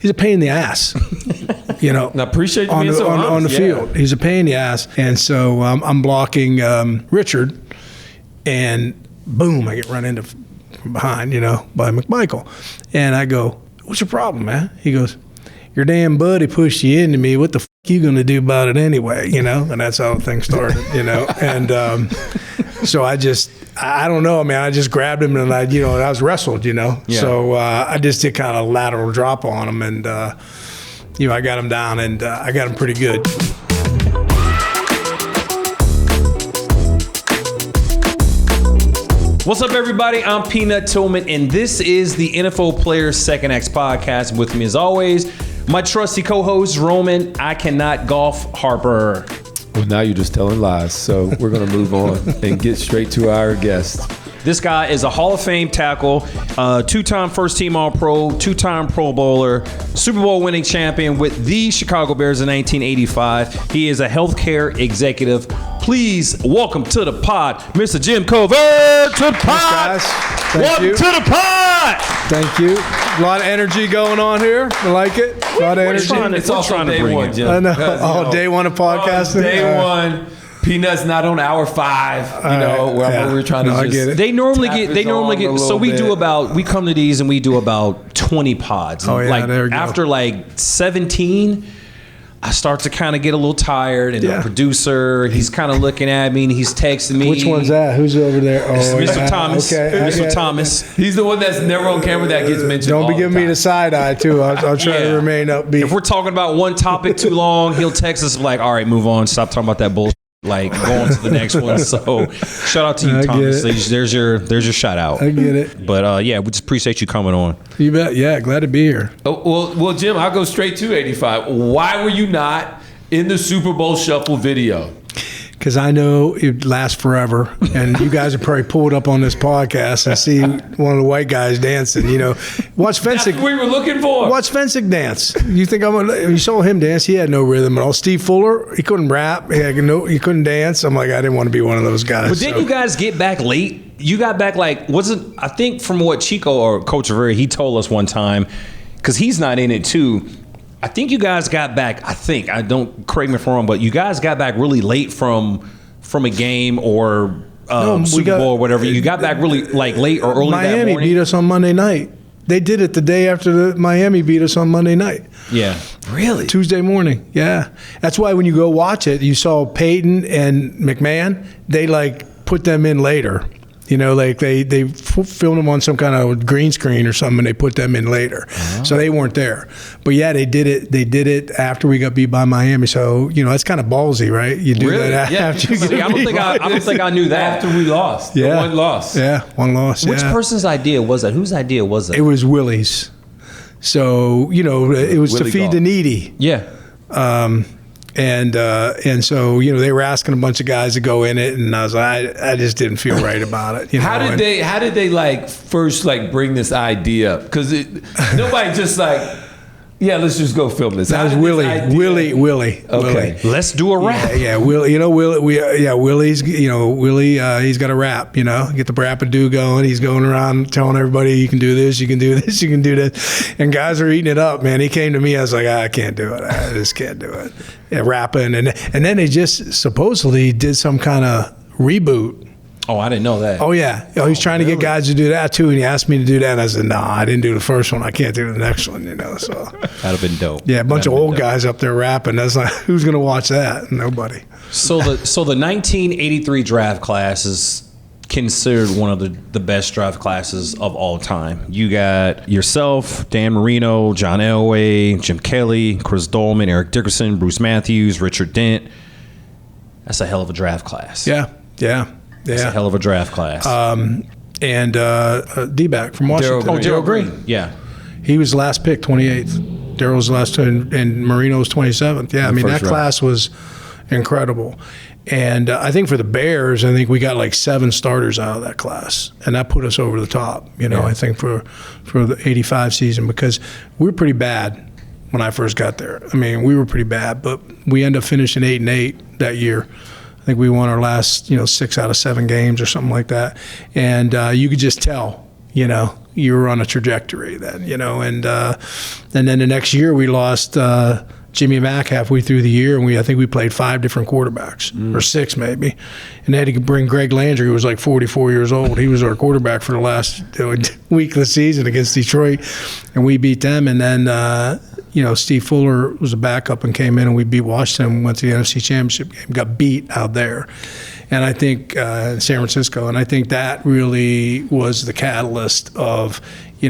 He's a pain in the ass, you know. I appreciate you being so honest. On the field. He's a pain in the ass. And so I'm blocking Richard, and boom, I get run into from behind, you know, by McMichael. And I go, what's your problem, man? He goes, your damn buddy pushed you into me. What the you going to do about it anyway, you know? And that's how things started, you know. And so I don't know, man. I just grabbed him and I was wrestled, you know. Yeah. So I just did kind of a lateral drop on him, and I got him down, and I got him pretty good. What's up, everybody? I'm Peanut Tillman, and this is the NFL Players Second X podcast. With me, as always, my trusty co-host, Roman I Cannot Golf Harper. Well, now you're just telling lies, so we're going to move on and get straight to our guest. This guy is a Hall of Fame tackle, two-time first-team All-Pro, two-time Pro Bowler, Super Bowl winning champion with the Chicago Bears in 1985. He is a healthcare executive. Please welcome to the pod, Mr. Jim Covert to the pod. Thanks, guys. Welcome to the pod. Thank you. A lot of energy going on here. I like it. A lot of energy. It's all trying to bring one, it. Jim. I know. Day one of podcasting. Day one. Peanut's not on hour 5, where we're trying to just. I get it. They normally get. So we come to these and we do about 20 pods. Oh, yeah, there we go. After 17, I start to kind of get a little tired, and the producer, he's kind of looking at me and he's texting me. Which one's that? Who's over there? Oh, Mr. Thomas. Okay. Mr. Thomas. He's the one that's never on camera that gets mentioned. Don't be giving me the side eye too. I'll try to remain upbeat. If we're talking about one topic too long, he'll text us like, "All right, move on. Stop talking about that bullshit." Like, go on to the next one. So shout out to you, Thomas. There's your shout out. I get it. But we just appreciate you coming on. You bet. Yeah, glad to be here. Well, Jim, I'll go straight to 85. Why were you not in the Super Bowl Shuffle video? Because I know it lasts forever, and you guys are probably pulled up on this podcast and see one of the white guys dancing. You know, watch Fensick. That's what we were looking for. Watch Fensick dance. You think you saw him dance? He had no rhythm at all. Steve Fuller, he couldn't rap. He couldn't dance. I'm like, I didn't want to be one of those guys. But didn't you guys get back late? You got back I think from what Chico or Coach Rivera, he told us one time, because he's not in it too. I think you guys got back. I don't correct me if I'm wrong, but you guys got back really late from a game or Super Bowl or whatever. You got back really late or early. Miami that morning. beat us on Monday night. They did it the day after Miami beat us on Monday night. Yeah, really. Tuesday morning. Yeah, that's why when you go watch it, you saw Payton and McMahon. They put them in later. You know, they filmed them on some kind of green screen or something, and they put them in later. Uh-huh. So they weren't there. But yeah, they did it. They did it after we got beat by Miami. So that's kind of ballsy, right? You do that after you get beat. I don't think I knew that. After we lost. Yeah. One loss. Yeah, one loss. Which person's idea was that? Whose idea was that? It was Willie's. So it was Willie to feed Golf. the needy. Yeah. And so they were asking a bunch of guys to go in it, and I was like, I just didn't feel right about it. How did they first bring this idea up? Because nobody just let's just go film this. That was Willie. Okay, Willie. Let's do a rap. Yeah, Willie. Willie's. Willie. He's got a rap. Get the rap-a-doo going. He's going around telling everybody, you can do this, you can do this, you can do this, and guys are eating it up, man. He came to me. I was like, I can't do it. I just can't do it. Yeah, rapping, and then they just supposedly did some kind of reboot. Oh, I didn't know that. Oh, yeah. He's trying to get guys to do that, too, and he asked me to do that, and I said, no, I didn't do the first one. I can't do the next one, so. That'd have been dope. Yeah, a bunch of old guys up there rapping. That's like, who's going to watch that? Nobody. So the 1983 draft class is considered one of the best draft classes of all time. You got yourself, Dan Marino, John Elway, Jim Kelly, Chris Dolman, Eric Dickerson, Bruce Matthews, Richard Dent. That's a hell of a draft class. Yeah. It's a hell of a draft class. And D-back from Washington. Darryl Green. Yeah. He was the last pick, 28th. Darryl's the last, and Marino's 27th. Yeah, that class was incredible. And I think for the Bears, I think we got 7 starters out of that class, and that put us over the top. I think for the 85 season, because we were pretty bad when I first got there. We were pretty bad, but we ended up finishing 8-8 that year. I think we won our last 6 out of 7 games or something like that, and you could just tell. you were on a trajectory then, and then the next year we lost Jimmy Mack halfway through the year, and I think we played 5 different quarterbacks, or 6 maybe, and they had to bring Greg Landry, who was like 44 years old. He was our quarterback for the last week of the season against Detroit, and we beat them. And then Steve Fuller was a backup and came in, and we beat Washington and went to the NFC Championship game, got beat out there. And I think in San Francisco, and I think that really was the catalyst of, we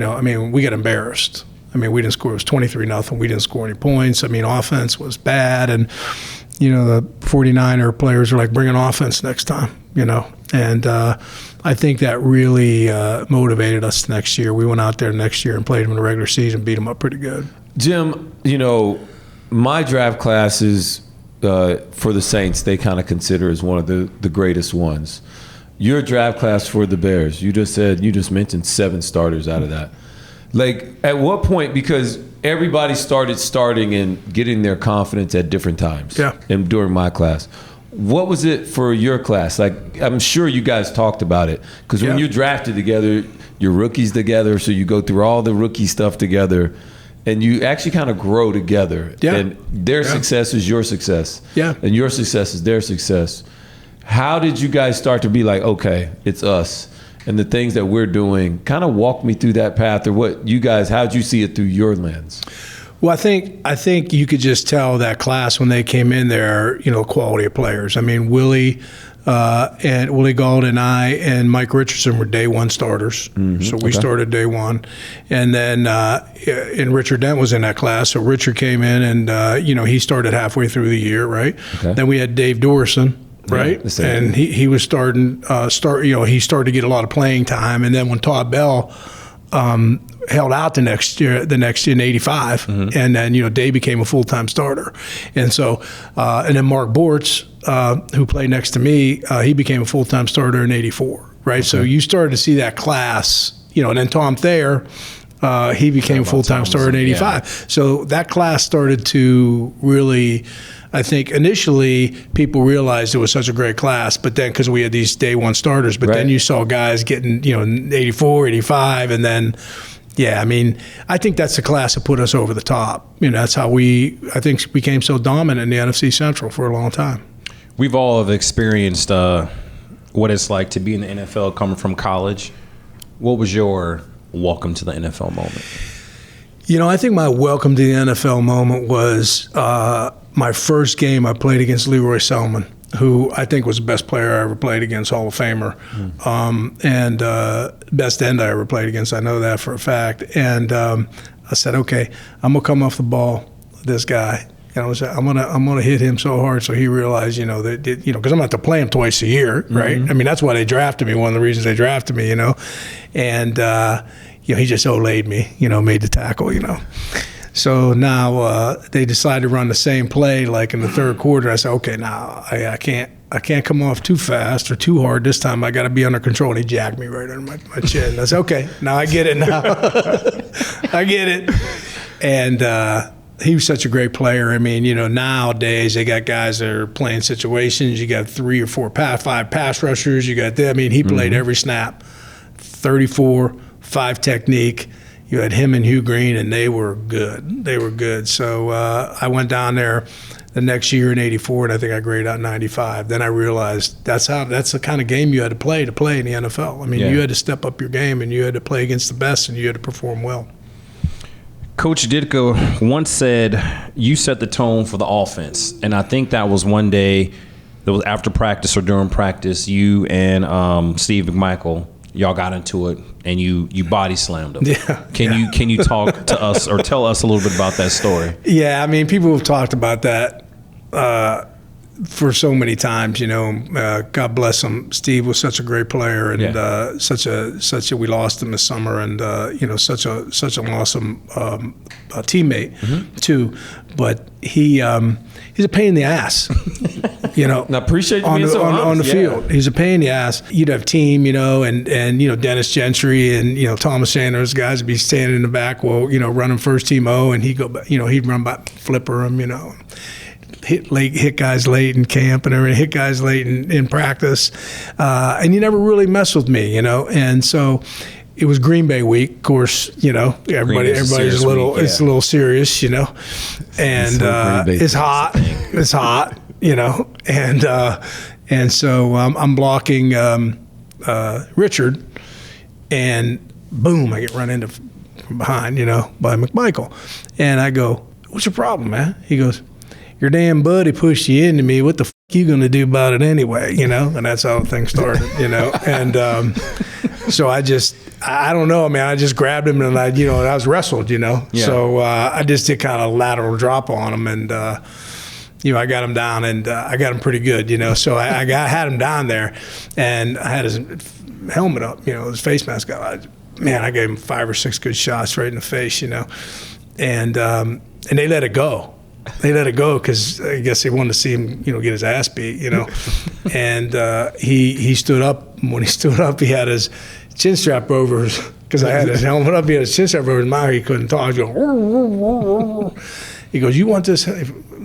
got embarrassed. We didn't score. It was 23-0. We didn't score any points. Offense was bad. And, the 49er players were like, bring an offense next time, And I think that really motivated us next year. We went out there next year and played them in the regular season, beat them up pretty good. Jim, my draft classes for the Saints, they kind of consider as one of the greatest ones. Your draft class for the Bears, you just mentioned 7 starters out of that. Like, at what point, because everybody starting and getting their confidence at different times. Yeah. And during my class. What was it for your class? Like, I'm sure you guys talked about it. Because when you're drafted together, you're rookies together, so you go through all the rookie stuff together, and you actually kind of grow together. Yeah. And their success is your success. Yeah. And your success is their success. How did you guys start to be like, okay, it's us? And the things that we're doing, kind of walk me through that path, or how'd you see it through your lens? Well, I think you could just tell that class when they came in there, quality of players. Willie and Willie Gauld and I and Mike Richardson were day 1 starters. Mm-hmm. So we started day 1. And then and Richard Dent was in that class. So Richard came in and, he started halfway through the year, right? Okay. Then we had Dave Dorison. Right, yeah, and he was starting. He started to get a lot of playing time, and then when Todd Bell held out the next year in '85, mm-hmm. and then Dave became a full-time starter, and so and then Mark Bortz, who played next to me, he became a full-time starter in '84. Right, okay. So you started to see that class, and then Tom Thayer. He became a full-time starter in '85. Yeah. So that class started to really, I think initially people realized it was such a great class, but then because we had these day 1 starters, but then you saw guys getting, 84, 85, and then, I think that's the class that put us over the top. That's how I think, became so dominant in the NFC Central for a long time. We've all have experienced what it's like to be in the NFL coming from college. What was your welcome to the NFL moment? I think my welcome to the NFL moment was my first game I played against Leroy Selman, who I think was the best player I ever played against, Hall of Famer, and best end I ever played against. I know that for a fact. And I said, okay, I'm gonna come off the ball with this guy. I'm gonna hit him so hard so he realized, that because I'm gonna have to play him twice a year, right? Mm-hmm. That's why they drafted me. One of the reasons they drafted me, and he just Olayed me, made the tackle, So now they decided to run the same play like in the third quarter. I said, okay, now I can't come off too fast or too hard this time. I got to be under control. And he jacked me right under my chin. I said, okay, now I get it now. I get it. And he was such a great player. Nowadays they got guys that are playing situations. You got 3 or 4, 5 pass rushers. You got them. He played every snap, 34, 5 technique. You had him and Hugh Green, and they were good. So I went down there the next year in '84, and I think I graded out 95. Then I realized that's the kind of game you had to play in the NFL. You had to step up your game, and you had to play against the best, and you had to perform well. Coach Ditka once said, you set the tone for the offense. And I think that was one day, that was after practice or during practice, you and Steve McMichael, y'all got into it and you body slammed him. Yeah. Can you talk to us or tell us a little bit about that story? Yeah, people have talked about that for so many times, God bless him. Steve was such a great player, and such a we lost him this summer, and such an awesome teammate too. But he's a pain in the ass. And I appreciate you being so honest. On the field. He's a pain in the ass. You'd have team, and Dennis Gentry and Thomas Sanders, guys would be standing in the back, running first team O, and he'd run by, flipper him, hit guys late in camp and everything, hit guys late in practice, and he never really messed with me, and so it was Green Bay week, of course. Everybody's a little. Week, yeah. It's a little serious, and it's hot. It's hot, and so I'm blocking Richard, and boom, I get run into from behind, by McMichael, and I go, "What's your problem, man?" He goes, "Your damn buddy pushed you into me. What the f*** you gonna do about it anyway?" And that's how things started, and. So I don't know, man. I just grabbed him and I was wrestled, Yeah. So I just did kind of a lateral drop on him, and I got him down, and I got him pretty good, So I had him down there, and I had his helmet up, his face mask up. I gave him 5 or 6 good shots right in the face, and they let it go. They let it go because I guess they wanted to see him, get his ass beat, And he stood up. When he stood up, he had his chin strap over his, because I had his helmet up. He had his chin strap over his mouth. He couldn't talk. He goes, "You want this?"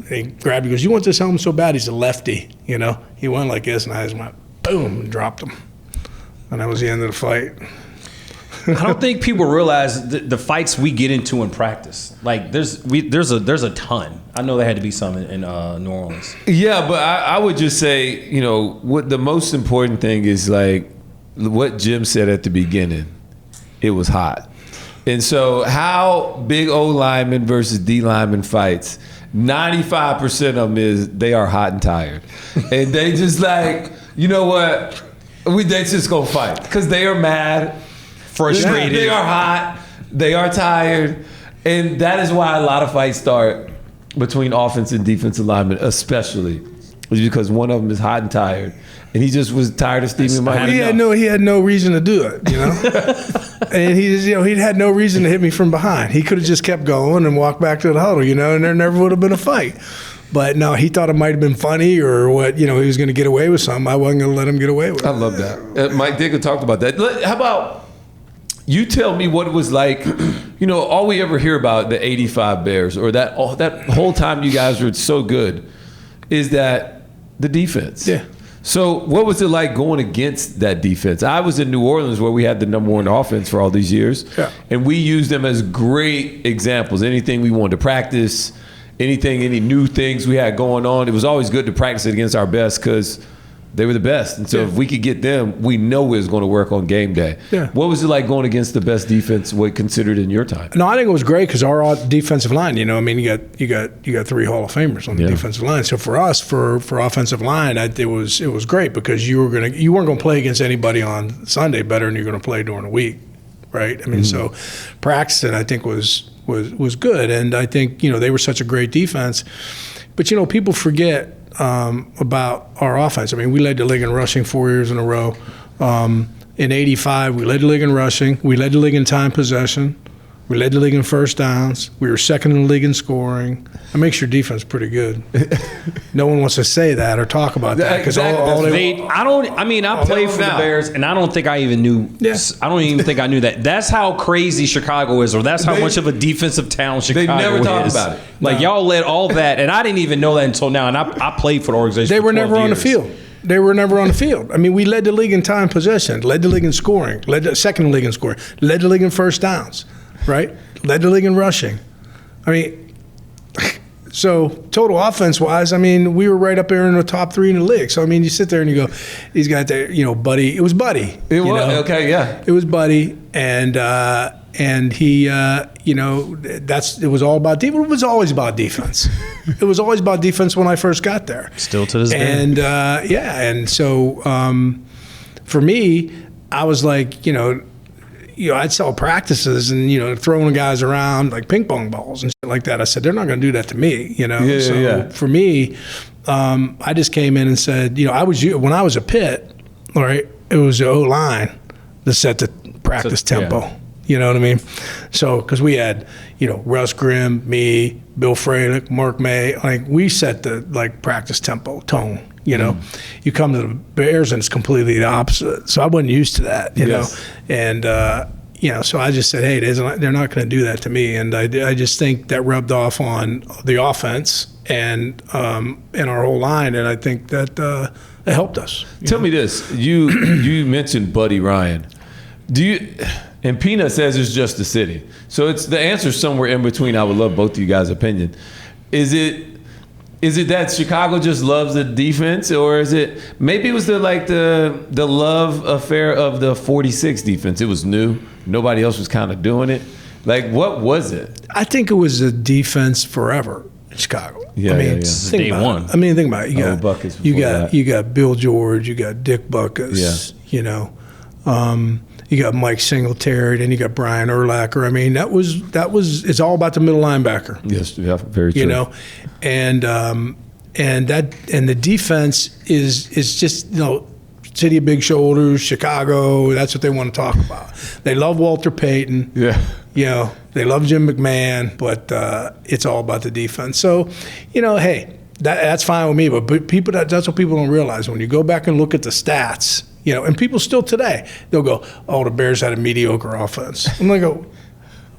He grabbed. He goes, "You want this helmet so bad?" He's a lefty, He went like this, and I just went boom and dropped him, and that was the end of the fight. I don't think people realize the fights we get into in practice. Like there's a ton. I know there had to be some in New Orleans. Yeah, but I would just say, what the most important thing is, like what Jim said at the beginning. It was hot, and so how big O lineman versus D lineman fights. 95% of them is they are hot and tired, and they just like, you know what, they just gonna fight because they are mad. Frustrated. They are hot. They are tired. And that is why a lot of fights start between offense and defensive linemen, especially. Is because one of them is hot and tired. And he just was tired of Steve McMichael. He had no reason to do it, And he had no reason to hit me from behind. He could have just kept going and walked back to the huddle, and there never would have been a fight. But no, he thought it might have been funny or what, he was going to get away with something. I wasn't going to let him get away with it. I love that. Mike Digger talked about that. How about you tell me what it was like, all we ever hear about the 85 Bears or that whole time you guys were so good is that the defense. Yeah. So what was it like going against that defense? I was in New Orleans where we had the number 1 offense for all these years. Yeah. And we used them as great examples. Anything we wanted to practice, any new things we had going on, it was always good to practice it against our best because they were the best. And so if we could get them, we know it was going to work on game day. Yeah. What was it like going against the best defense considered in your time? No, I think it was great because our defensive line, you got 3 Hall of Famers on the defensive line. So for us, for offensive line, it was great because you weren't going to play against anybody on Sunday better than you're going to play during the week, right? I mean, so practicing, I think was good, and I think they were such a great defense. But people forget about our offense. I mean, we led the league in rushing 4 years in a row. In '85, we led the league in rushing. We led the league in time possession. We led the league in first downs. We were second in the league in scoring. That makes your defense pretty good. No one wants to say that or talk about that because I played for the Bears, and I don't think I even knew. Yes. I don't even think I knew that. That's how crazy Chicago is, or that's how much of a defensive talent Chicago is. They never talk about it. Like y'all led all that, and I didn't even know that until now. And I played for the organization. They for were never 12 on the years. field. They were never on the field. I mean, we led the league in time possession, led the league in scoring, led the second league in scoring, led the league in first downs. Right? Led the league in rushing. I mean, so total offense-wise, I mean, we were right up there in the top 3 in the league. So, I mean, you sit there and you go, these guys there, Buddy. It was Buddy. Okay, yeah. It was Buddy, and he, it was all about defense. It was always about defense. It was always about defense when I first got there. Still to this day. And, and so for me, I was like, I'd sell practices and, throwing guys around like ping pong balls and shit like that. I said, they're not going to do that to me, For me, I just came in and said, when I was a Pitt, all right, it was the O-line that set the practice tempo. Yeah. You know what I mean? So, because we had, Russ Grimm, me, Bill Fralick, Mark May, like we set the practice tempo, tone. You come to the Bears and it's completely the opposite. So I wasn't used to that, know, and so I just said, hey, they're not going to do that to me, and I just think that rubbed off on the offense and our whole line, and I think that it helped us. Tell me this: you mentioned Buddy Ryan. And Peanut says it's just the city. So it's the answer's somewhere in between. I would love both of you guys' opinion. Is it that Chicago just loves the defense, or is it maybe it was the love affair of the 46 defense? It was new. Nobody else was kind of doing it. Like, what was it? I think it was a defense forever in Chicago. Yeah, I mean, This is think day about one. it. I mean, think about it. Buckets You before got that. you got Bill George, you got Dick Buckus, you know, you got Mike Singletary, then you got Brian Urlacher. I mean, that was it's all about the middle linebacker. Yes, yeah, very true. You know, and the defense is just, you know, city of big shoulders, Chicago. That's what they want to talk about. They love Walter Payton. Yeah. You know, they love Jim McMahon, but it's all about the defense. So, you know, hey, that's fine with me. But people, that's what people don't realize. When you go back and look at the stats, you know, and people still today, they'll go, oh, the Bears had a mediocre offense. I'm like,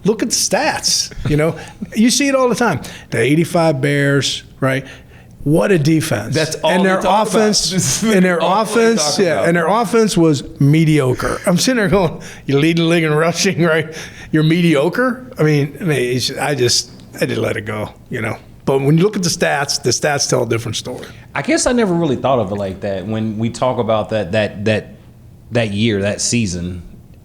look at the stats. You know, you see it all the time. The 85 Bears, right? What a defense! That's all. And their offense, and their offense, and their offense was mediocre. I'm sitting there going, "You lead the league in rushing, right? You're mediocre." I mean, I just let it go, you know. But when you look at the stats tell a different story. I guess I never really thought of it like that. When we talk about that year, that season,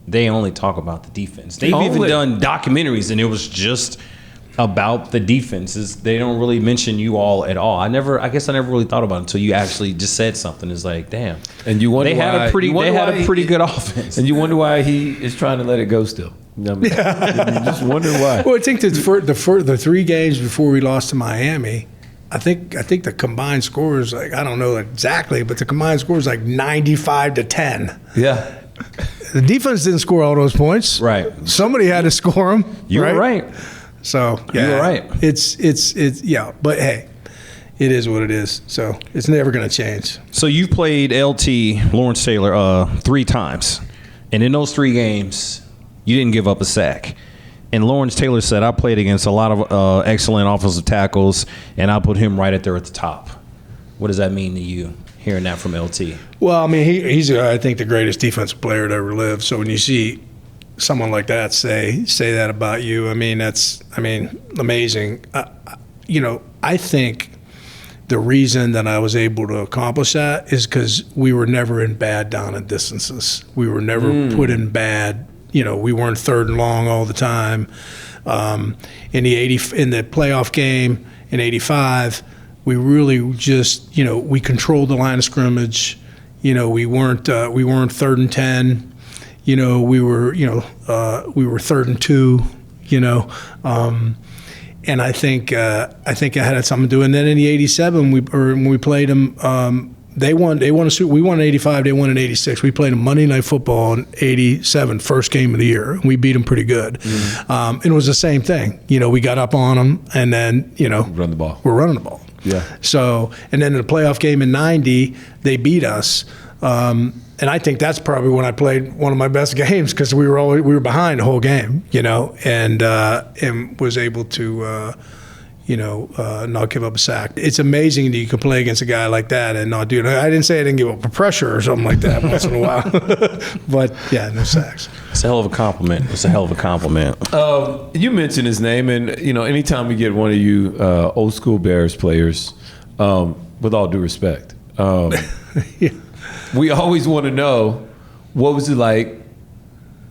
they only talk about the defense. They've even done documentaries, and it was just about the defenses. They don't really mention you all at all. I guess I never really thought about it until you actually just said something. It's like, damn. And you wonder they had a pretty good offense. And you wonder why he is trying to let it go still. I mean, you just wonder why. Well, I think that the 3 games before we lost to Miami, I think the combined score is like, I don't know exactly, but the combined score is like 95-10. Yeah. The defense didn't score all those points. Right. Somebody had to score them. You were right. So yeah, you were right. It's yeah, but hey, it is what it is. So it's never going to change. So you've played LT Lawrence Taylor 3 times, and in those 3 games, you didn't give up a sack. And Lawrence Taylor said, I played against a lot of excellent offensive tackles, and I put him right there at the top. What does that mean to you, hearing that from LT? Well, I mean, he's I think the greatest defensive player to ever live. So when you see someone like that say that about you, I mean, that's amazing. You know, I think the reason that I was able to accomplish that is because we were never in bad down and distances. We were never put in bad. You know, we weren't 3rd and long all the time. In the playoff game in '85, we really just, you know, we controlled the line of scrimmage. You know, we weren't 3rd and 10. You know, we were 3rd and 2. You know, and I think it had something to do. And then in the '87, when we played them. They won. We won in '85. They won in '86. We played a Monday Night Football in '87, first game of the year, and we beat them pretty good. And it was the same thing. You know, we got up on them, and then, you know, Run the ball. We're running the ball. Yeah. So, and then in the playoff game in '90, they beat us. And I think that's probably when I played one of my best games, because we were behind the whole game. You know, and was able to. Not give up a sack. It's amazing that you can play against a guy like that and not do it. I didn't say I didn't give up a pressure or something like that once in a while. But, yeah, no sacks. It's a hell of a compliment. You mentioned his name, and, you know, anytime we get one of you old school Bears players, with all due respect, Yeah. we always want to know, what was it like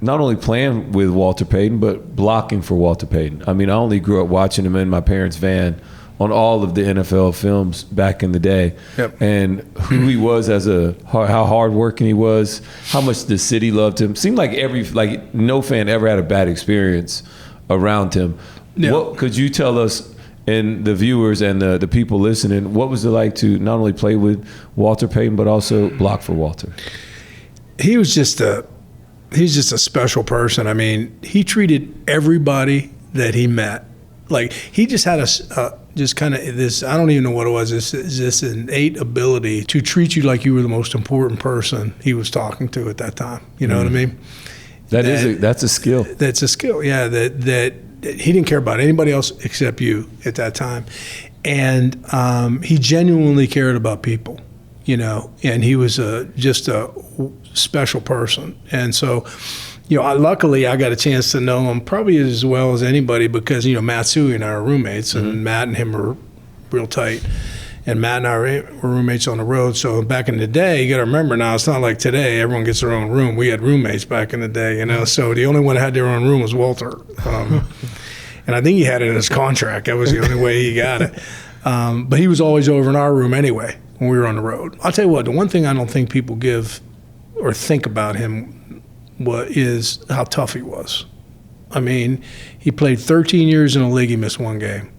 not only playing with Walter Payton, but blocking for Walter Payton? I mean, I only grew up watching him in my parents' van on all of the NFL films back in the day. Yep. And who he was how hardworking he was, how much the city loved him. Seemed like no fan ever had a bad experience around him. Yeah. What could you tell us, and the viewers and the people listening, what was it like to not only play with Walter Payton, but also block for Walter? He's just a special person. I mean, he treated everybody that he met like he just had just kind of this, I don't even know what it was, this innate ability to treat you like you were the most important person he was talking to at that time. You know what I mean? That's a skill. That's a skill, yeah, that he didn't care about anybody else except you at that time. And he genuinely cared about people, you know, and he was just a special person. And so, luckily I got a chance to know him probably as well as anybody because, Matsui and I are roommates, and Matt and him are real tight. And Matt and I were roommates on the road. So back in the day, you got to remember now, it's not like today, everyone gets their own room. We had roommates back in the day, So the only one that had their own room was Walter. And I think he had it in his contract. That was the only way he got it. But he was always over in our room anyway when we were on the road. I'll tell you what, the one thing I don't think people give or think about him is how tough he was. I mean, he played 13 years in the league. He missed one game.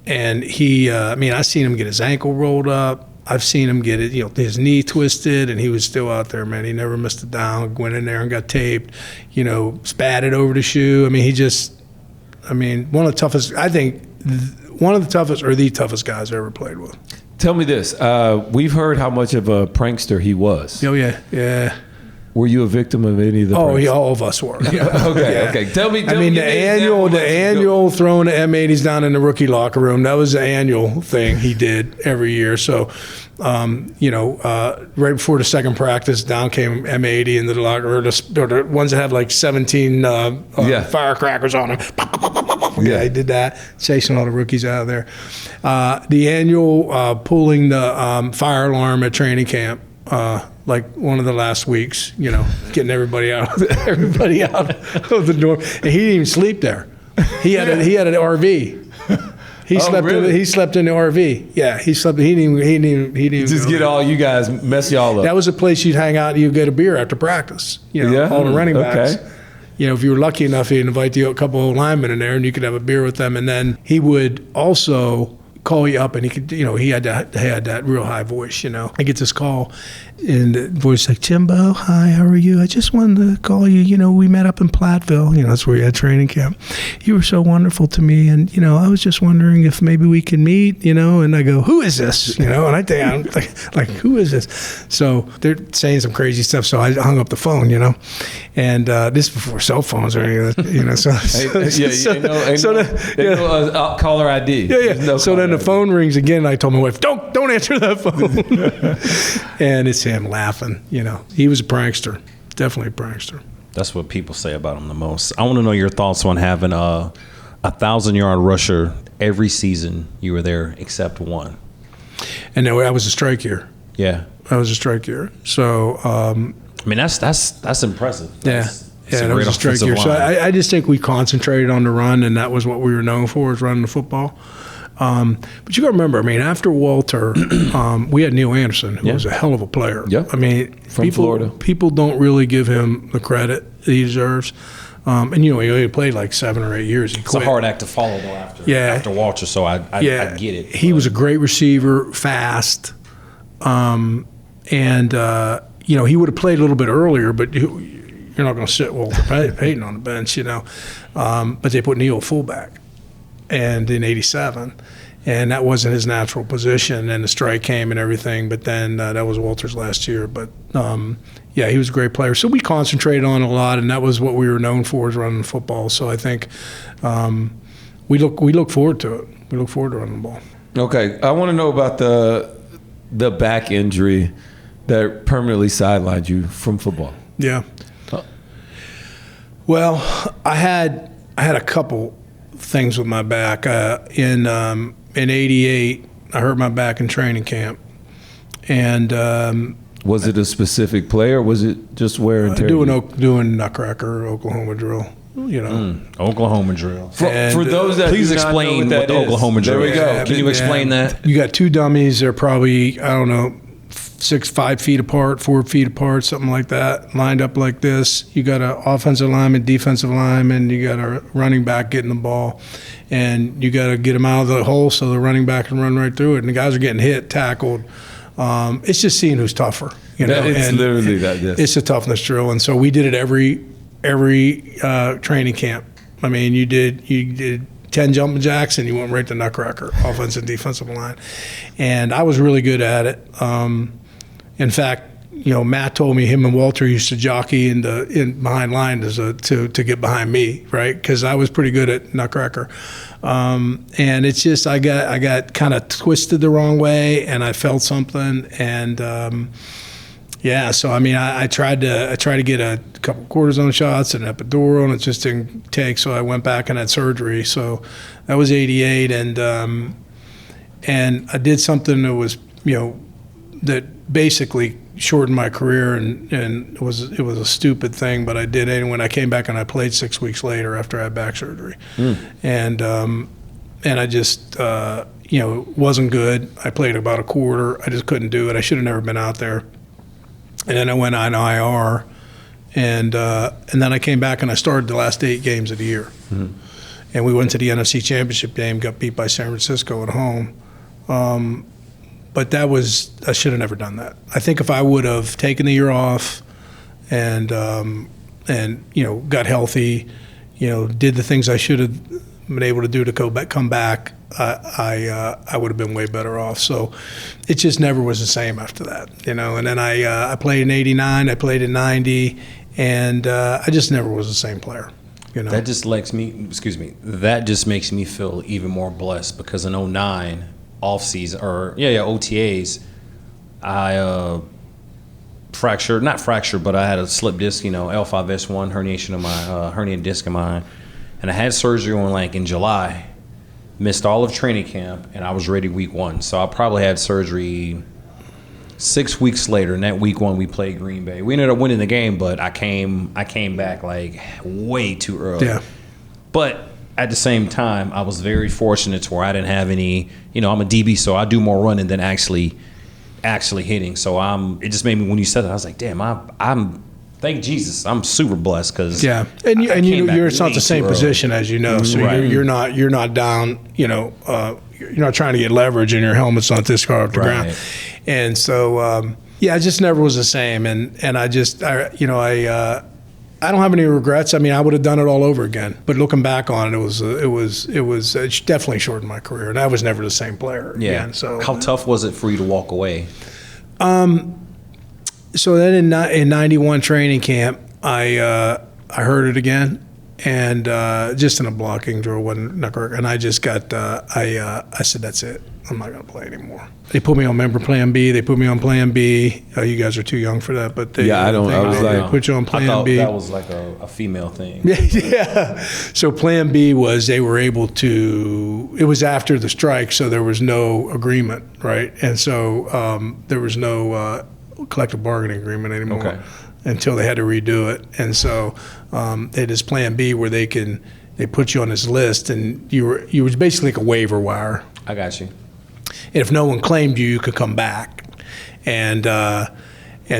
And I've seen him get his ankle rolled up. I've seen him get his knee twisted, and he was still out there, man. He never missed a down, went in there and got taped, spatted over the shoe. I mean, one of the toughest, I think, one of the toughest or the toughest guys I ever played with. Tell me this. We've heard how much of a prankster he was. Oh, yeah. Were you a victim of any of the pranks? Yeah, all of us were. Yeah. Okay. Tell me the annual throwing the M80s down in the rookie locker room, that was the annual thing he did every year. So, right before the second practice, down came M80 into the locker room, or the ones that have like 17 firecrackers on them. Yeah, he did that, chasing all the rookies out of there. The annual pulling the fire alarm at training camp, like one of the last weeks, getting everybody out of the dorm. And he didn't even sleep there. He had an RV. He slept in the RV. Yeah, he slept. He didn't even just get all you guys, mess y'all up. That was a place you'd hang out and you'd get a beer after practice. All the running backs. Okay. If you were lucky enough, he'd invite a couple of linemen in there, and you could have a beer with them. And then he would also call you up, and he could, he had that real high voice. I get this call, and the voice like, Jimbo, hi, how are you? I just wanted to call you. We met up in Platteville. That's where we had training camp. You were so wonderful to me, and I was just wondering if maybe we can meet. And I go, who is this? And I think I'm like, who is this? So they're saying some crazy stuff. So I hung up the phone. And this before cell phones or anything. Caller ID. Yeah. So then the phone rings again. And I told my wife, don't answer that phone. And it's him laughing. He was a prankster, definitely a prankster. That's what people say about him the most. I want to know your thoughts on having a 1,000-yard rusher every season you were there except one. And that was a strike year. Yeah, that was a strike year. So that's impressive. That was a strike year. So I just think we concentrated on the run, and that was what we were known for, was running the football. But you got to remember, after Walter, we had Neil Anderson, who was a hell of a player. Yeah. From Florida. People don't really give him the credit that he deserves. And he only played like 7 or 8 years. He quit. It's a hard act to follow though after Walter, so I get it. He was a great receiver, fast, and he would have played a little bit earlier, but you're not going to sit Walter Payton on the bench, But they put Neil fullback. And in '87, and that wasn't his natural position, and the strike came and everything, but then that was Walter's last year. But he was a great player. So we concentrated on a lot, and that was what we were known for, is running football. So I think we look forward to it. We look forward to running the ball. Okay, I want to know about the back injury that permanently sidelined you from football. Yeah. Well, I had a couple things with my back. In '88, I hurt my back in training camp, and was it a specific play or was it just wear and tear? Doing nutcracker, Oklahoma drill. Oklahoma drill. For those that please explain what the Oklahoma drill is. There we go. Can you explain that? You got two dummies. They're probably 5 feet apart, 4 feet apart, something like that, lined up like this. You got an offensive lineman, defensive lineman, you got a running back getting the ball, and you got to get them out of the hole so the running back can run right through it. And the guys are getting hit, tackled. It's just seeing who's tougher. It's literally that. Yes. It's a toughness drill, and so we did it every training camp. You did 10 jumping jacks, and you went right to nutcracker, offensive and defensive line. And I was really good at it. In fact, Matt told me him and Walter used to jockey in behind line to get behind me, right? Because I was pretty good at nutcracker. And it's just I got kind of twisted the wrong way, and I felt something, and Yeah, so I mean, I tried to get a couple cortisone shots and epidural, and it just didn't take. So I went back and had surgery. So that was '88, and I did something that was, that basically shortened my career, and it was a stupid thing, but I did it. And when I came back and I played 6 weeks later after I had back surgery, and I just wasn't good. I played about a quarter. I just couldn't do it. I should have never been out there. And then I went on IR, and then I came back and I started the last 8 games of the year. And we went to the NFC Championship game, got beat by San Francisco at home. But I should have never done that. I think if I would have taken the year off and got healthy, did the things I should have been able to do to come back, I would have been way better off. So it just never was the same after that, And then I played in '89, I played in '90, and I just never was the same player. That just that just makes me feel even more blessed, because in '09 off-season, OTAs, I but I had a slip disc, L5S1 herniation of my herniated disc of mine, and I had surgery in July. Missed all of training camp, and I was ready week 1. So I probably had surgery 6 weeks later. And that week 1, we played Green Bay. We ended up winning the game, but I came back way too early. Yeah. But at the same time, I was very fortunate to where I didn't have any. I'm a DB, so I do more running than actually hitting. So it just made me, when you said that, I was like, damn, I'm. Thank Jesus, I'm super blessed, because you're it's not the same position as so right. you're not down, you're not trying to get leverage, and your helmet's not this far off the ground, and so I just never was the same, and I don't have any regrets. I mean, I would have done it all over again, but looking back on it, it definitely shortened my career, and I was never the same player again. So how tough was it for you to walk away? So then in '91 training camp, I heard it again, and just in a blocking drill, wasn't not correct. And I just got I said, that's it. I'm not going to play anymore. They put me on Plan B. They put me on Plan B. You guys are too young for that, but they put you on Plan B. That was like a female thing. Yeah. So Plan B was they were able to. It was after the strike, so there was no agreement, right? And so there was no collective bargaining agreement anymore until they had to redo it. And so they had this Plan B where they put you on this list, and you were basically like a waiver wire. I got you. And if no one claimed you, you could come back. And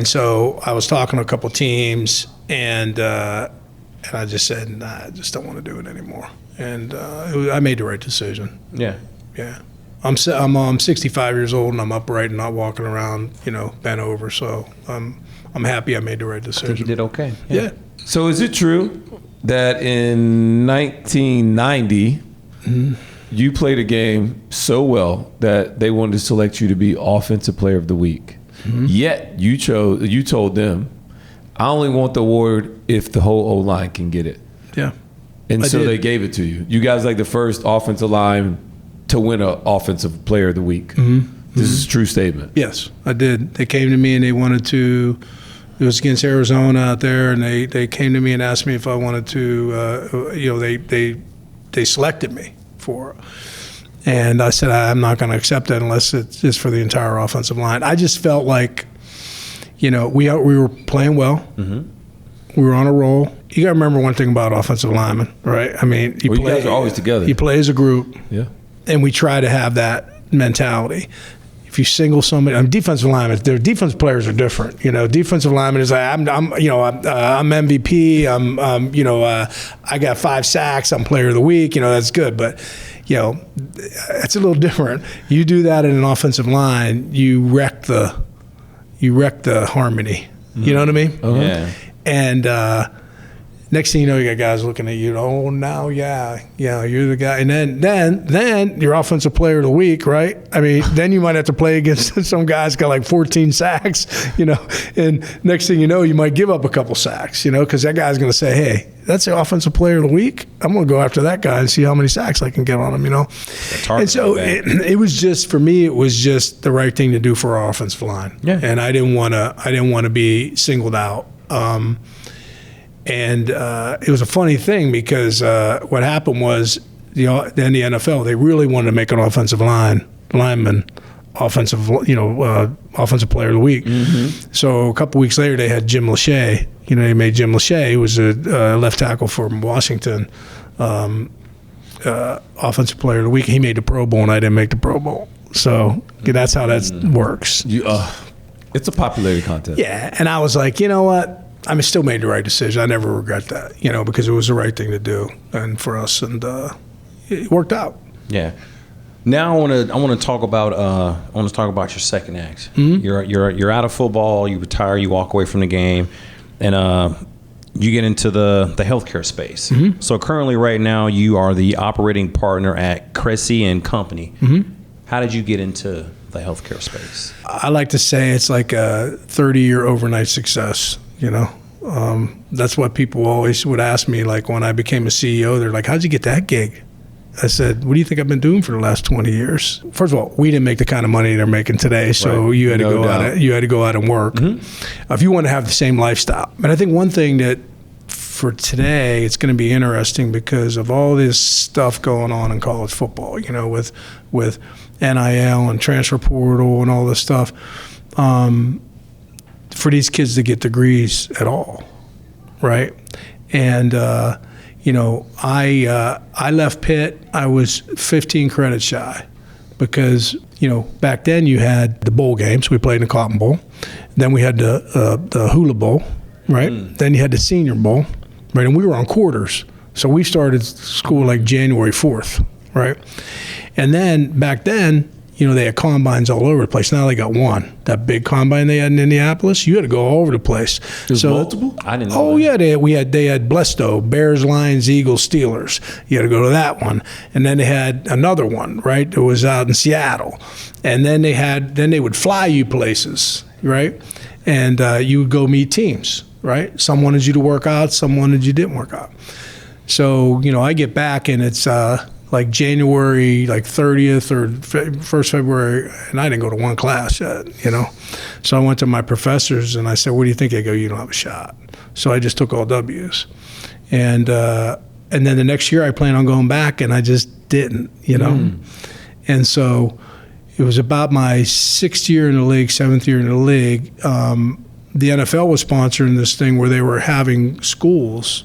so I was talking to a couple teams, and I just said, nah, I just don't want to do it anymore. And I made the right decision. Yeah. Yeah. I'm 65 years old, and I'm upright and not walking around, bent over. So I'm happy I made the right decision. I think you did okay. Yeah. So is it true that in 1990 you played a game so well that they wanted to select you to be Offensive Player of the Week? Yet you told them, I only want the award if the whole O-line can get it. Yeah. And so they gave it to you. You guys like the first offensive line to win an Offensive Player of the Week. This is a true statement. Yes, I did. They came to me and they wanted to. It was against Arizona out there, and they came to me and asked me if I wanted to. They selected me for it, and I said I'm not going to accept that unless it's just for the entire offensive line. I just felt like, we were playing well. We were on a roll. You got to remember one thing about offensive linemen, right? I mean, you guys are always together. You play as a group. Yeah. And we try to have that mentality. If you single somebody, defensive linemen, their defensive players are different. Defensive linemen is like I'm MVP. I got 5 sacks. I'm Player of the Week. That's good, but it's a little different. You do that in an offensive line, you wreck the harmony. You know what I mean? Yeah. And Next thing you know, you got guys looking at you. Oh, now, yeah, you're the guy. And then you're offensive player of the week, right? I mean, then you might have to play against some guys got like 14 sacks, And next thing you know, you might give up a couple sacks, because that guy's going to say, "Hey, that's the offensive player of the week. I'm going to go after that guy and see how many sacks I can get on him." And so it was just, for me, it was just the right thing to do for our offensive line. Yeah. And I didn't want to be singled out. And it was a funny thing because what happened was, then the NFL, they really wanted to make an offensive lineman offensive player of the week. Mm-hmm. So a couple weeks later, they had Jim Lachey. They made Jim Lachey, who was a left tackle from Washington, offensive player of the week. He made the Pro Bowl, and I didn't make the Pro Bowl. So that's how that works. It's a popularity contest. Yeah, and I was like, you know what? I still made the right decision. I never regret that, because it was the right thing to do and for us, and it worked out. Yeah. Now I want to talk about your second act. Mm-hmm. You're out of football. You retire. You walk away from the game, and you get into the healthcare space. Mm-hmm. So currently, right now, you are the operating partner at Cressy and Company. Mm-hmm. How did you get into the healthcare space? I like to say it's like a 30-year overnight success. That's what people always would ask me. Like when I became a CEO, they're like, "How'd you get that gig?" I said, "What do you think I've been doing for the last 20 years?" First of all, we didn't make the kind of money they're making today, so right. You had to go out and work. Mm-hmm. If you want to have the same lifestyle. But I think one thing that for today, it's going to be interesting because of all this stuff going on in college football, with NIL and transfer portal and all this stuff. For these kids to get degrees at all, right? And I left Pitt. I was 15 credits shy because back then you had the bowl games. We played in the Cotton Bowl. Then we had the Hula Bowl, right? Then you had the Senior Bowl, right? And we were on quarters, so we started school like January 4th, right? And then back then, they had combines all over the place. Now they got one. That big combine they had in Indianapolis, you had to go all over the place. There's multiple? I didn't know. Oh, yeah. They had Blesto, Bears, Lions, Eagles, Steelers. You had to go to that one. And then they had another one, right? It was out in Seattle. And then they would fly you places, right? And you would go meet teams, right? Some wanted you to work out, some wanted you didn't work out. So, I get back and it's like January 30th or 1st February, and I didn't go to one class yet, So I went to my professors and I said, "What do you think?" They go, "You don't have a shot." So I just took all W's. And then the next year I planned on going back and I just didn't, And so it was about my 6th year in the league, 7th year in the league. The NFL was sponsoring this thing where they were having schools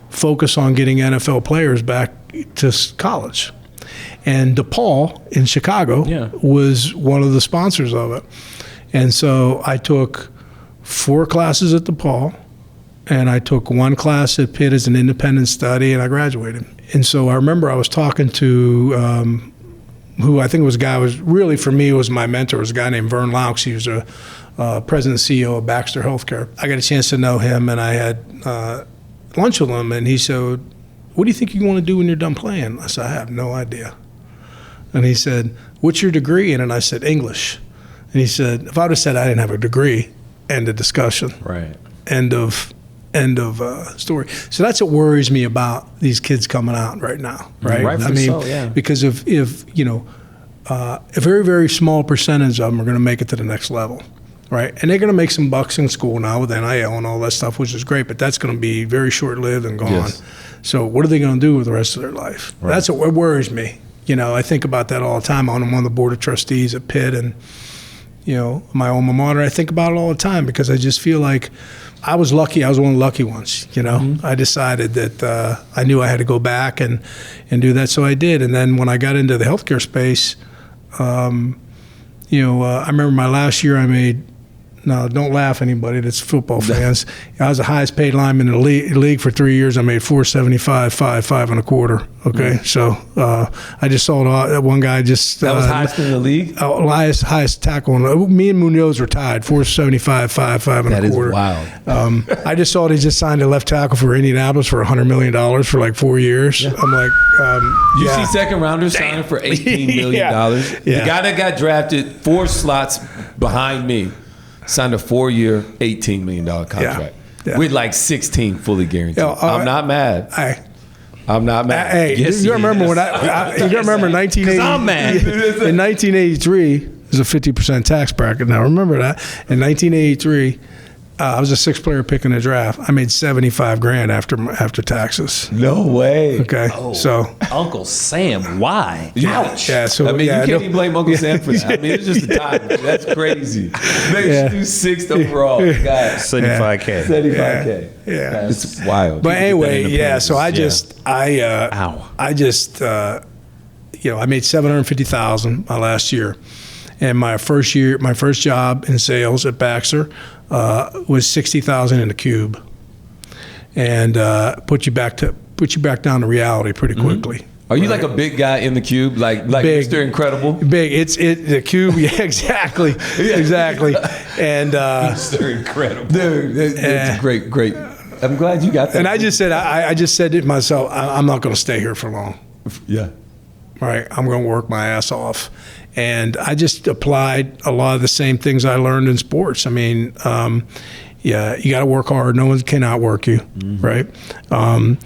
focus on getting NFL players back to college. And DePaul in Chicago was one of the sponsors of it. And so I took 4 classes at DePaul, and I took 1 class at Pitt as an independent study, and I graduated. And so I remember I was talking to who I think was a guy who was really, for me, was my mentor, was a guy named Vern Laux. He was a president and CEO of Baxter Healthcare. I got a chance to know him, and I had lunch with him, and he said, "What do you think you want to do when you're done playing?" I said, "I have no idea." And he said, "What's your degree in?" And I said, "English." And he said, "If I would have said I didn't have a degree," end of discussion. Right. End of story. So that's what worries me about these kids coming out right now, right? Because if a very, very small percentage of them are going to make it to the next level. Right, and they're going to make some bucks in school now with NIL and all that stuff, which is great, but that's going to be very short-lived and gone. Yes. So what are they going to do with the rest of their life? Right. That's what worries me. I think about that all the time. I'm on the board of trustees at Pitt and, my alma mater. I think about it all the time because I just feel like I was lucky. I was one of the lucky ones, Mm-hmm. I decided that I knew I had to go back and do that, so I did. And then when I got into the healthcare space, I remember my last year I made No, don't laugh, anybody that's football fans. I was the highest paid lineman in the league for 3 years. I made $475, five and a quarter. Okay, so I just sold one guy just. That was highest in the league? Highest tackle. Me and Munoz were tied, $475, five and a quarter. That is wild. I just saw they just signed a left tackle for Indianapolis for $100 million for like 4 years. Yeah. I'm like, you see second rounders signing for $18 million. Yeah. The guy that got drafted 4 slots behind me signed a 4-year, $18 million contract with like 16 fully guaranteed. I'm not mad. I'm not mad. Hey, yes, you remember when you remember 1980? I'm mad. In 1983, there's a 50% tax bracket. Now remember that. In 1983, I was a 6th player pick in the draft. I made $75,000 after taxes. No way. Okay, so Uncle Sam, why? Ouch. Yeah, so I mean, you can't even blame Uncle Sam for that. I mean, it's just the time. That's crazy. Managed to do 6th overall. God, $75K. $75K. Yeah. It's wild. But anyway, so I made $750,000 my last year, and my first job in sales at Baxter was $60,000 in the cube, and put you back down to reality pretty quickly. Are you like a big guy in the cube, like big, Mr. Incredible? Big. The cube. Yeah, exactly. And Mr. Incredible, dude. It's great. I'm glad you got that. And I just said to myself, I'm not going to stay here for long. Yeah. Right. I'm going to work my ass off. And I just applied a lot of the same things I learned in sports. I mean, you got to work hard. No one can outwork you, right? And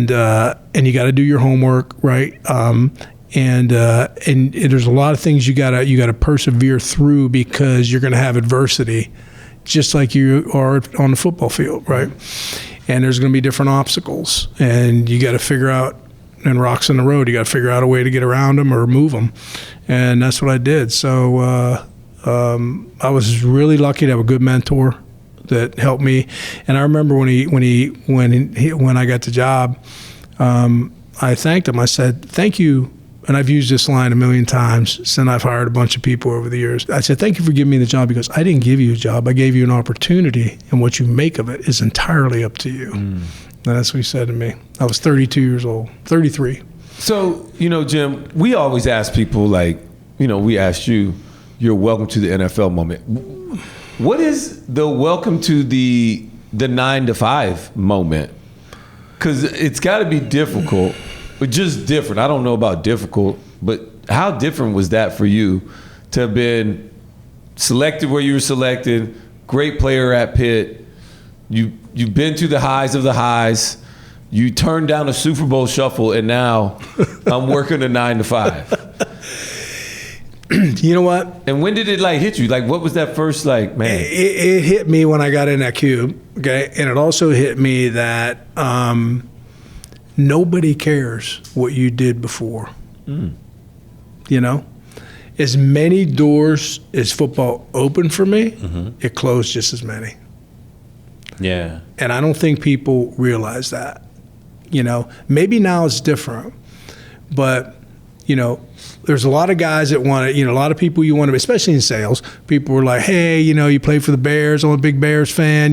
you got to do your homework, right? And there's a lot of things you got to persevere through, because you're going to have adversity, just like you are on the football field, right? And there's going to be different obstacles, and you got to figure out. And rocks in the road, you got to figure out a way to get around them or move them, and that's what I did. So I was really lucky to have a good mentor that helped me. And I remember when I got the job, I thanked him. I said, "Thank you." And I've used this line a million times since I've hired a bunch of people over the years. I said, "Thank you for giving me the job, because I didn't give you a job. I gave you an opportunity, and what you make of it is entirely up to you." And that's what he said to me. I was 32 years old, 33. So, Jim, we always ask people, we asked you, your welcome to the NFL moment. What is the welcome to the 9 to 5 moment? Because it's got to be difficult, but just different. I don't know about difficult, but how different was that for you to have been selected where you were selected, great player at Pitt, You've been to the highs of the highs. You turned down a Super Bowl shuffle, and now I'm working a 9 to 5. You know what? And when did it hit you? What was that first man? It hit me when I got in that cube. Okay, and it also hit me that nobody cares what you did before. As many doors as football opened for me, it closed just as many. Yeah. And I don't think people realize that. Maybe now it's different, but there's a lot of guys that want to, a lot of people you want to, especially in sales, people were like, hey, you play for the Bears, I'm a big Bears fan,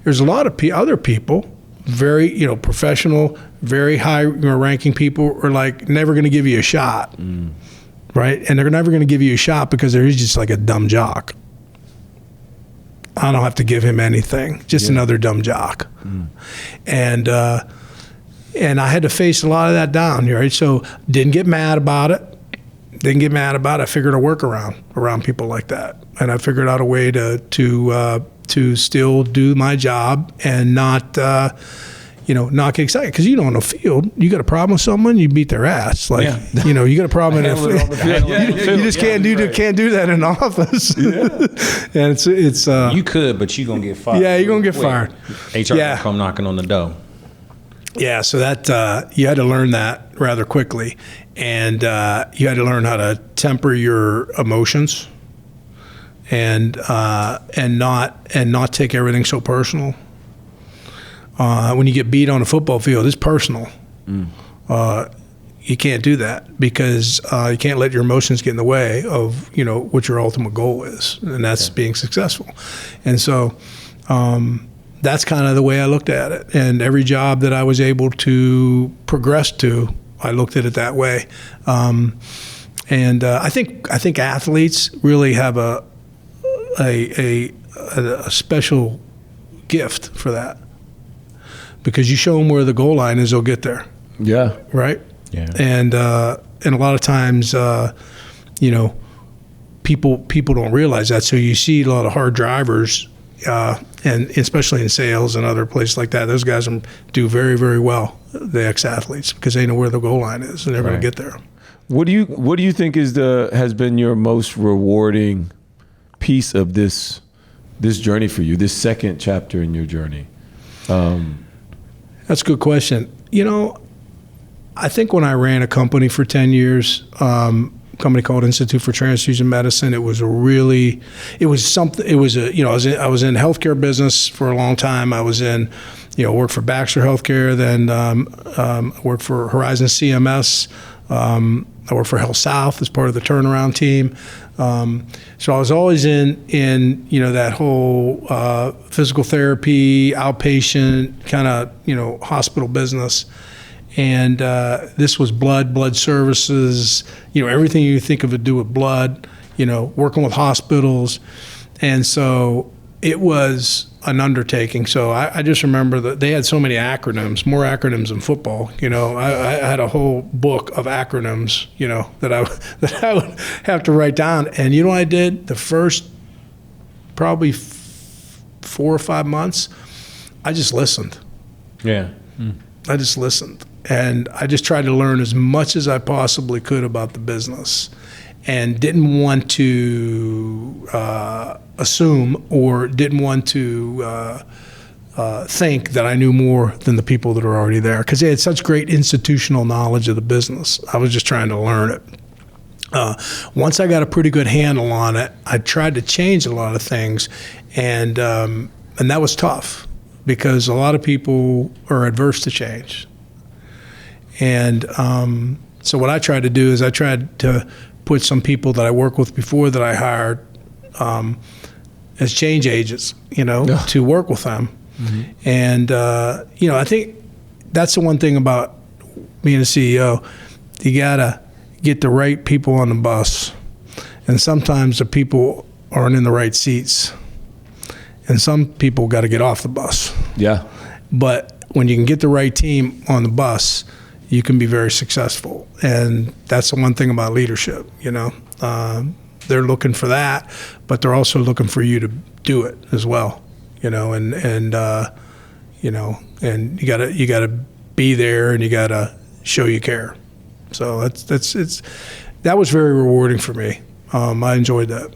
There's a lot of other people, very, professional, very high ranking people are never going to give you a shot, right? And they're never going to give you a shot because they're just like a dumb jock. I don't have to give him anything, just another dumb jock. And I had to face a lot of that down, right? So didn't get mad about it. I figured a workaround around people like that. And I figured out a way to still do my job and not get excited. Because on the field, you got a problem with someone, you beat their ass. You got a problem in the field. You just can't do that in the office. And it's you could, but you're gonna get fired. Yeah, you're gonna get fired. HR gonna come knocking on the door. Yeah, so that you had to learn that rather quickly, and you had to learn how to temper your emotions, and not take everything so personal. When you get beat on a football field, it's personal. you can't do that because you can't let your emotions get in the way of, what your ultimate goal is, and that's being successful. And so that's kind of the way I looked at it. And every job that I was able to progress to, I looked at it that way. And I think athletes really have a special gift for that, because you show them where the goal line is, they'll get there. Yeah. Right. Yeah. And a lot of times, people don't realize that. So you see a lot of hard drivers, and especially in sales and other places like that. Those guys do very, very well, the ex-athletes, because they know where the goal line is and they're going to get there. What do you think has been your most rewarding piece of this journey for you, this second chapter in your journey? That's a good question. I think when I ran a company for 10 years, company called Institute for Transfusion Medicine, I was in healthcare business for a long time. I was in, worked for Baxter Healthcare, then worked for Horizon CMS. I worked for Health South as part of the turnaround team. So I was always in that whole physical therapy, outpatient kind of, hospital business. And this was blood services, everything you think of to do with blood, working with hospitals. And so it was an undertaking. So I just remember that they had so many acronyms, more acronyms than football. I had a whole book of acronyms, that I would have to write down. And what I did? The first probably 4 or 5 months, I just listened. Yeah. I just listened. And I just tried to learn as much as I possibly could about the business, and didn't want to assume or didn't want to think that I knew more than the people that are already there, because they had such great institutional knowledge of the business. I was just trying to learn it. Once I got a pretty good handle on it, I tried to change a lot of things, and that was tough, because a lot of people are adverse to change. And so what I tried to do is I tried to put some people that I worked with before that I hired as change agents, to work with them. Mm-hmm. And, I think that's the one thing about being a CEO. You got to get the right people on the bus. And sometimes the people aren't in the right seats. And some people got to get off the bus. Yeah. But when you can get the right team on the bus, you can be very successful. And that's the one thing about leadership, they're looking for that, but they're also looking for you to do it as well, and you gotta be there, and you gotta show you care. So that was very rewarding for me. I enjoyed that.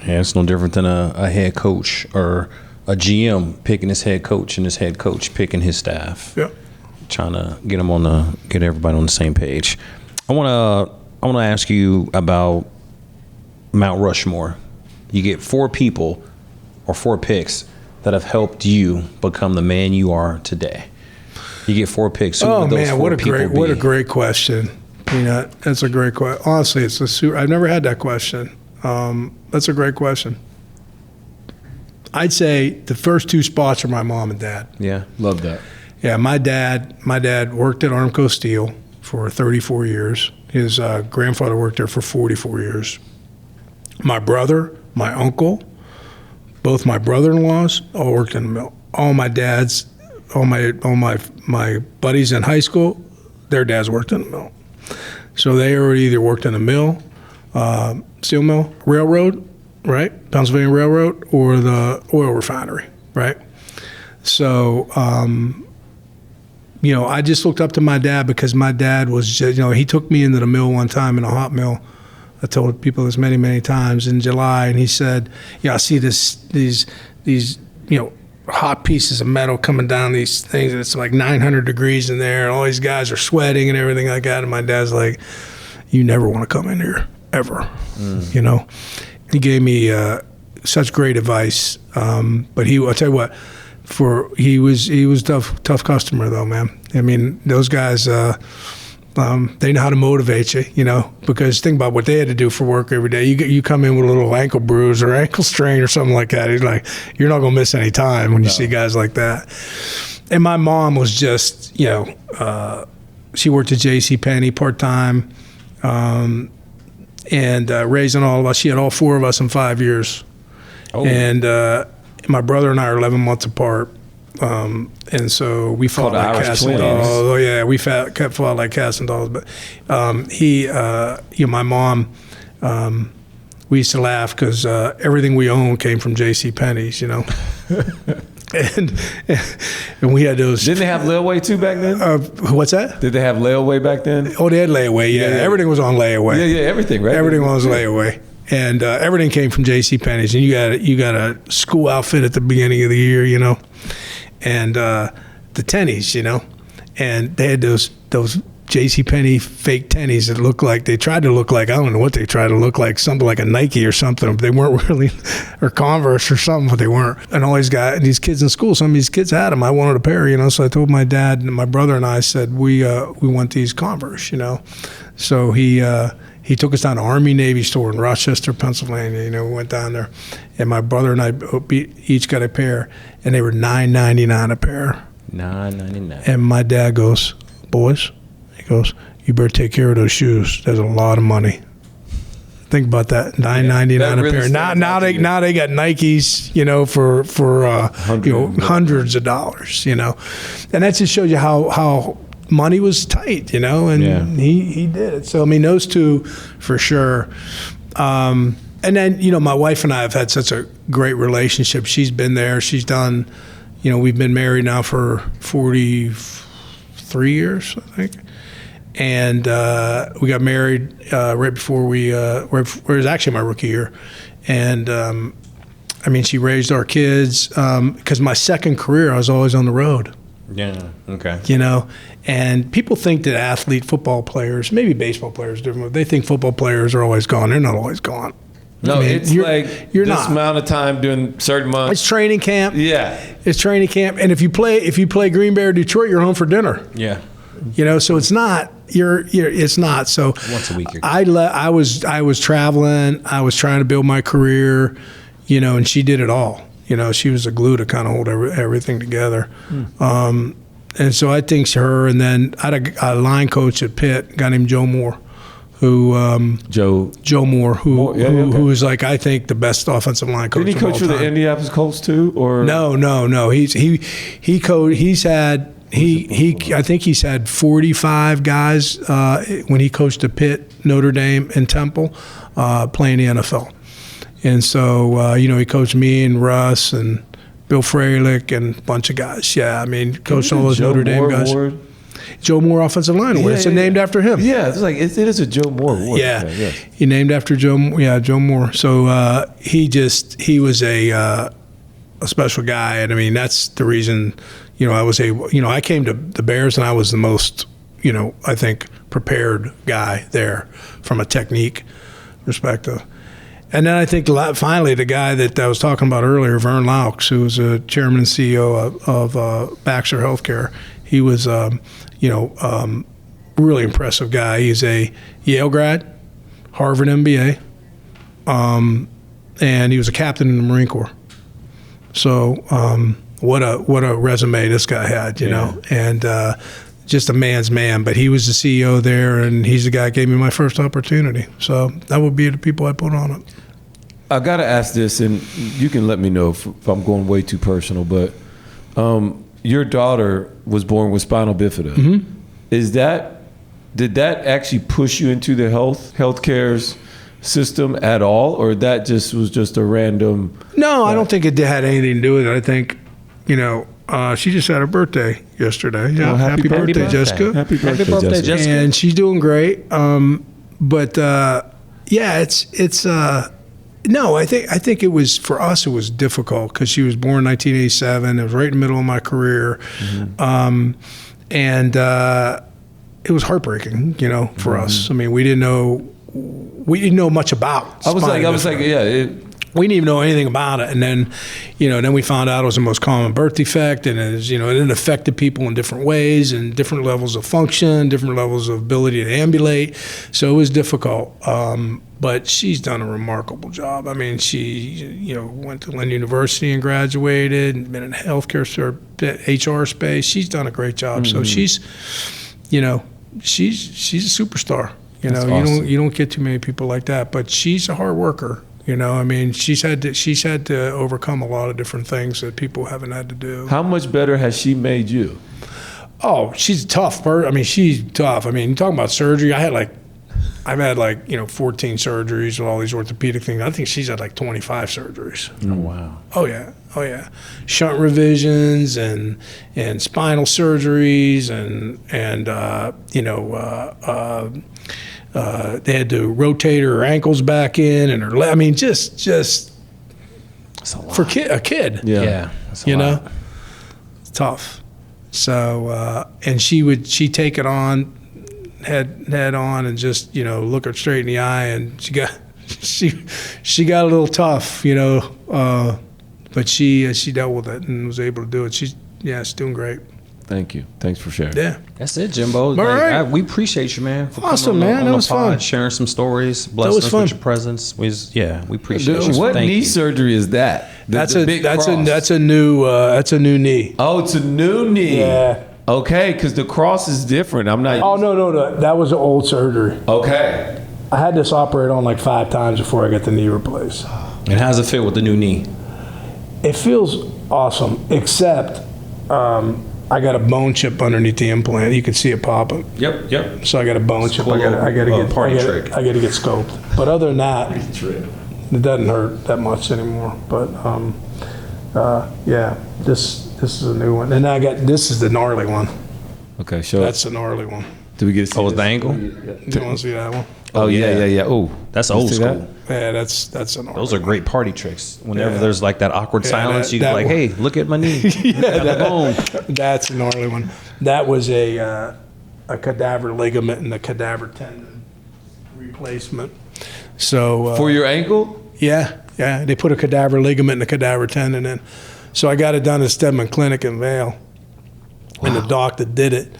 Yeah, it's no different than a head coach or a GM picking his head coach and his head coach picking his staff. Yeah. Trying to get everybody on the same page. I want to ask you about Mount Rushmore. You get 4 people or 4 picks that have helped you become the man you are today. You get 4 picks. What a great question. That's a great question. Honestly, I've never had that question. That's a great question. I'd say the first 2 spots are my mom and dad. Yeah, love that. Yeah, my dad worked at Armco Steel for 34 years. His grandfather worked there for 44 years. My brother, my uncle, both my brother-in-laws all worked in the mill. All my buddies in high school, their dads worked in the mill. So they already either worked in the mill, steel mill, railroad, right? Pennsylvania Railroad, or the oil refinery, right? So, I just looked up to my dad, because my dad was just, he took me into the mill one time, in a hot mill. I told people this many, many times, in July, and he said, I see these hot pieces of metal coming down these things, and it's like 900 degrees in there, and all these guys are sweating and everything like that. And my dad's like, you never want to come in here, ever. He gave me such great advice. But I'll tell you what, he was tough customer though, man. I mean, those guys, They know how to motivate you, because think about what they had to do for work every day. You come in with a little ankle bruise or ankle strain or something like that. It's like, you're not going to miss any time when you see guys like that. And my mom was just, she worked at JCPenney part-time and raising all of us. She had all 4 of us in 5 years. Oh. And my brother and I are 11 months apart. And so we fought like cats and dogs. Oh yeah, we fought like cats and dogs. But my mom, we used to laugh because everything we owned came from JCPenney's, and we had those. Didn't they have layaway too back then? What's that? Did they have layaway back then? Oh, they had layaway. Yeah, everything was on layaway. Yeah, everything, right? Everything was layaway. And everything came from JCPenney's, and you got a school outfit at the beginning of the year, and the tennies, and they had those JCPenney fake tennies that looked like, they tried to look like, I don't know what they tried to look like, something like a Nike or something. They weren't really, or Converse or something, but they weren't. And all these kids in school, some of these kids had them. I wanted a pair, so I told my dad and my brother and I said, we want these Converse, So he took us down to Army Navy store in Rochester, Pennsylvania. We went down there, and my brother and I each got a pair, and they were $9.99 a pair. $9.99. And my dad goes, boys, he goes, you better take care of those shoes. There's a lot of money. Think about that, $9.99 a pair. Now they got Nikes, for hundreds of dollars, and that just shows you how money was tight, and he did it. So, those two for sure. And then, my wife and I have had such a great relationship. She's been there. She's done, we've been married now for 43 years, I think. And we got married right before it was actually my rookie year. And, she raised our kids because my second career, I was always on the road. Yeah, okay. And people think that football players, maybe baseball players different, they think football players are always gone. They're not always gone. No, it's you're this not. amount of time doing certain months. It's training camp. Yeah. It's training camp. And if you play Green Bay or Detroit, you're home for dinner. Yeah. So it's not, it's not. So once a week. I was traveling. I was trying to build my career, and she did it all. She was the glue to kind of hold everything together. And so I think her, and then I had a line coach at Pitt, a guy named Joe Moore, who Joe Moore, who is like, I think, the best offensive line coach. Did he coach for the Indianapolis Colts too, or no? I think he's had 45 guys when he coached at Pitt, Notre Dame, and Temple playing the NFL. And so, he coached me and Russ and Bill Fralick and a bunch of guys. Yeah, coached all those Notre Dame guys. Award? Joe Moore Offensive Line Award. It's named after him. Yeah, it's like it is a Joe Moore Award. Yeah, he named after Joe Moore. So he was a special guy, and that's the reason. I was I came to the Bears, and I was the most, I think, prepared guy there from a technique perspective. And then I think finally the guy that I was talking about earlier, Vern Laux, who was a chairman and CEO of Baxter Healthcare, he was, really impressive guy. He's a Yale grad, Harvard MBA, and he was a captain in the Marine Corps. So what a resume this guy had, you know, and just a man's man. But he was the CEO there, and he's the guy that gave me my first opportunity. So that would be the people I put on it. I got to ask this, and you can let me know if I'm going way too personal, but your daughter was born with spinal bifida. Mm-hmm. Did that actually push you into the healthcare's system at all, or that was just a random? No, I don't think it had anything to do with it. I think, she just had her birthday yesterday. Yeah, well, happy birthday, Jessica. Happy birthday, Jessica. And she's doing great. No, I think it was, for us, it was difficult because she was born in 1987. It was right in the middle of my career. Mm-hmm. And it was heartbreaking, for us. I mean, we didn't know much about spinal bifida. We didn't even know anything about it. And then, then we found out it was the most common birth defect, and it affected people in different ways and different levels of function, different levels of ability to ambulate. So it was difficult. But she's done a remarkable job. I mean, she, went to Lynn University and graduated, and been in healthcare HR space. She's done a great job. So she's a superstar. Awesome. You don't get too many people like that. But she's a hard worker. I mean, she's had to overcome a lot of different things that people haven't had to do. How much better has she made you? Oh, she's tough. I mean, she's tough. I mean, you're talking about surgery. I've had 14 surgeries with all these orthopedic things. I think she's had 25 surgeries. Oh, wow. Oh yeah. Shunt revisions and spinal surgeries and they had to rotate her ankles back in and her I mean, just for a kid. Yeah. That's a lot. It's tough. So and she'd take it on head on and just look her straight in the eye, and she got a little tough, but she dealt with it and was able to do it. She's doing great. Thank you. Thanks for sharing. Yeah. That's it, Jimbo. right. We appreciate you, man. For Awesome, coming man. That on was the pod, fun. sharing some stories, blessing was us fun. with your presence. We appreciate you. What Thank knee you. surgery is that? That's The big cross. a new knee. Oh, it's a new knee. Yeah. Okay, because the cross is different. I'm not. Oh no, that was an old surgery. Okay. I had this operated on 5 times before I got the knee replaced. And how does it fit with the new knee? It feels awesome, except I got a bone chip underneath the implant. You can see it popping. Yep. So I got a bone chip. cool I got to get party trick. I got to get scoped. But other than that, it doesn't hurt that much anymore. But this is a new one, and this is the gnarly one. Okay, show That's the gnarly one. Do we get to see With the ankle? Do you want to see that one? Oh yeah. Oh, That's Let's old see school. that? Yeah, that's a gnarly. Those are great party tricks. Whenever Yeah. there's that awkward silence, you that go one. hey, look at my knee. Boom. That's a gnarly one. That was a cadaver ligament and a cadaver tendon replacement. So for your ankle? yeah, they put a cadaver ligament and a cadaver tendon in. So I got it done at Stedman Clinic in Vail, and the doc that did it.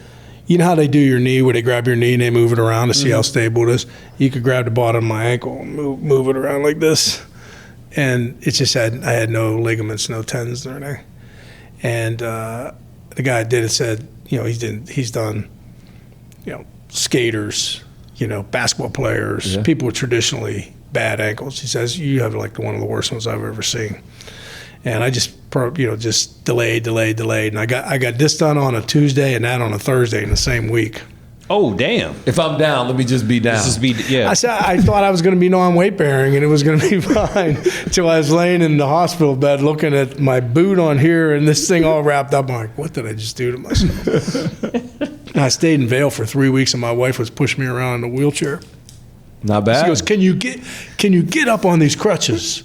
You know how they do your knee, where they grab your knee and they move it around to see how stable it is? You could grab the bottom of my ankle and move it around like this. And it just I had no ligaments, no tendons or anything. And the guy that did it said, he's done, skaters, basketball players, people with traditionally bad ankles. He says, you have one of the worst ones I've ever seen. And I just delayed. And I got this done on a Tuesday and that on a Thursday in the same week. Oh, damn. If I'm down, let me just be down. I thought I was going to be non-weight bearing and it was going to be fine until I was laying in the hospital bed looking at my boot on here and this thing all wrapped up. I'm like, what did I just do to myself? And I stayed in Vail for 3 weeks and my wife was pushing me around in a wheelchair. Not bad. She goes, can you get up on these crutches?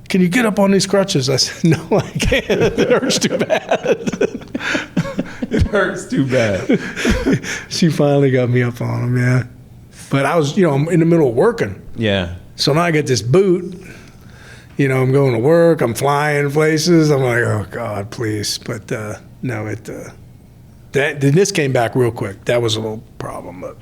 Can you get up on these crutches? I said, no, I can't. It hurts too bad. It hurts too bad. She finally got me up on them, yeah. But I was, I'm in the middle of working. Yeah. So now I get this boot. I'm going to work. I'm flying places. I'm like, oh, God, please. But no, this came back real quick. That was a little problem, but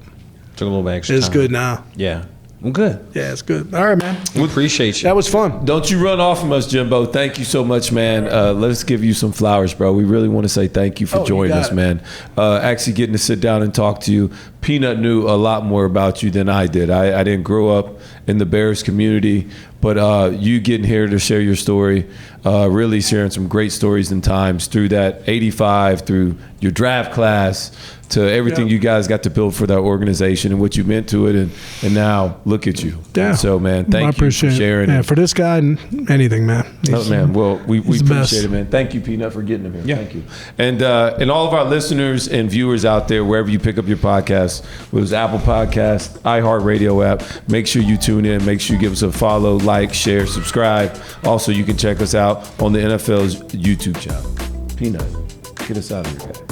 Took a little bit extra it's time. good now. Yeah. Well, good. Yeah, it's good. All right, man. We appreciate you. That was fun. Don't you run off from us, Jimbo. Thank you so much, man. Let's give you some flowers, bro. We really want to say thank you for joining us, man. Actually getting to sit down and talk to you. Peanut knew a lot more about you than I did. I didn't grow up in the Bears community, but you getting here to share your story, really sharing some great stories and times through that 85, through your draft class, to everything you guys got to build for that organization and what you meant to it, and now look at you. Yeah. So, man, thank you for sharing. Yeah, for this guy, anything, man. Oh, man. Well, we the appreciate best. it, man. Thank you, Peanut, for getting him here. Yeah. Thank you. And all of our listeners and viewers out there, wherever you pick up your podcast, whether it's Apple Podcast, iHeartRadio app, make sure you tune in. Make sure you give us a follow, like, share, subscribe. Also, you can check us out on the NFL's YouTube channel. Peanut, get us out of here, guys.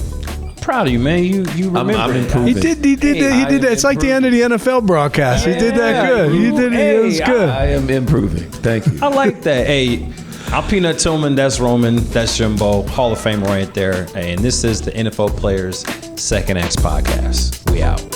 proud of you, man. You remember. I'm it. improving. He did that. It's like the end of the NFL broadcast. He did that good. He did it. It was good. I am improving. Thank you. I like that. Hey, I'm Peanut Tillman. That's Roman. That's Jimbo. Hall of Fame right there. And this is the NFL Players Second X podcast. We out.